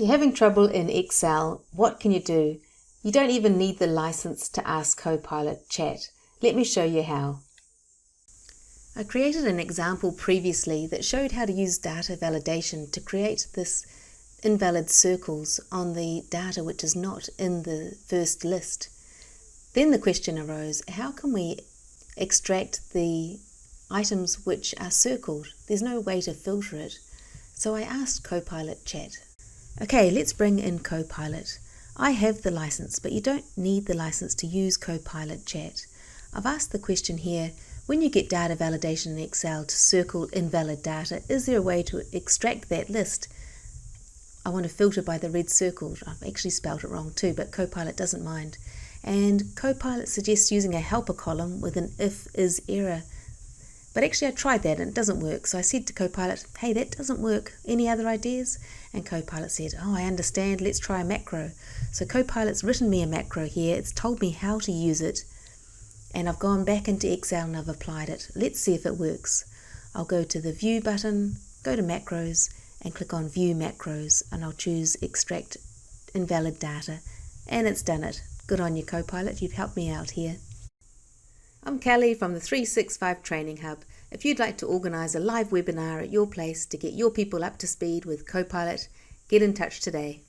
You're having trouble in Excel. What can you do? You don't even need the license to ask Copilot Chat. Let me show you how. I created an example previously that showed how to use data validation to create this invalid circles on the data which is not in the first list. Then the question arose, how can we extract the items which are circled? There's no way to filter it. So I asked Copilot Chat. Okay, let's bring in Copilot. I have the license, but you don't need the license to use Copilot Chat. I've asked the question here, when you get data validation in Excel to circle invalid data, is there a way to extract that list? I want to filter by the red circle. I've actually spelled it wrong too, but Copilot doesn't mind. And Copilot suggests using a helper column with an if-is error. But actually I tried that and it doesn't work. So I said to Copilot, hey, that doesn't work. Any other ideas? And Copilot said, oh, I understand. Let's try a macro. So Copilot's written me a macro here. It's told me how to use it. And I've gone back into Excel and I've applied it. Let's see if it works. I'll go to the View button, go to Macros, and click on View Macros. And I'll choose Extract Invalid Data. And it's done it. Good on you, Copilot. You've helped me out here. I'm Kelly from the 365 Training Hub. If you'd like to organise a live webinar at your place to get your people up to speed with Copilot, get in touch today.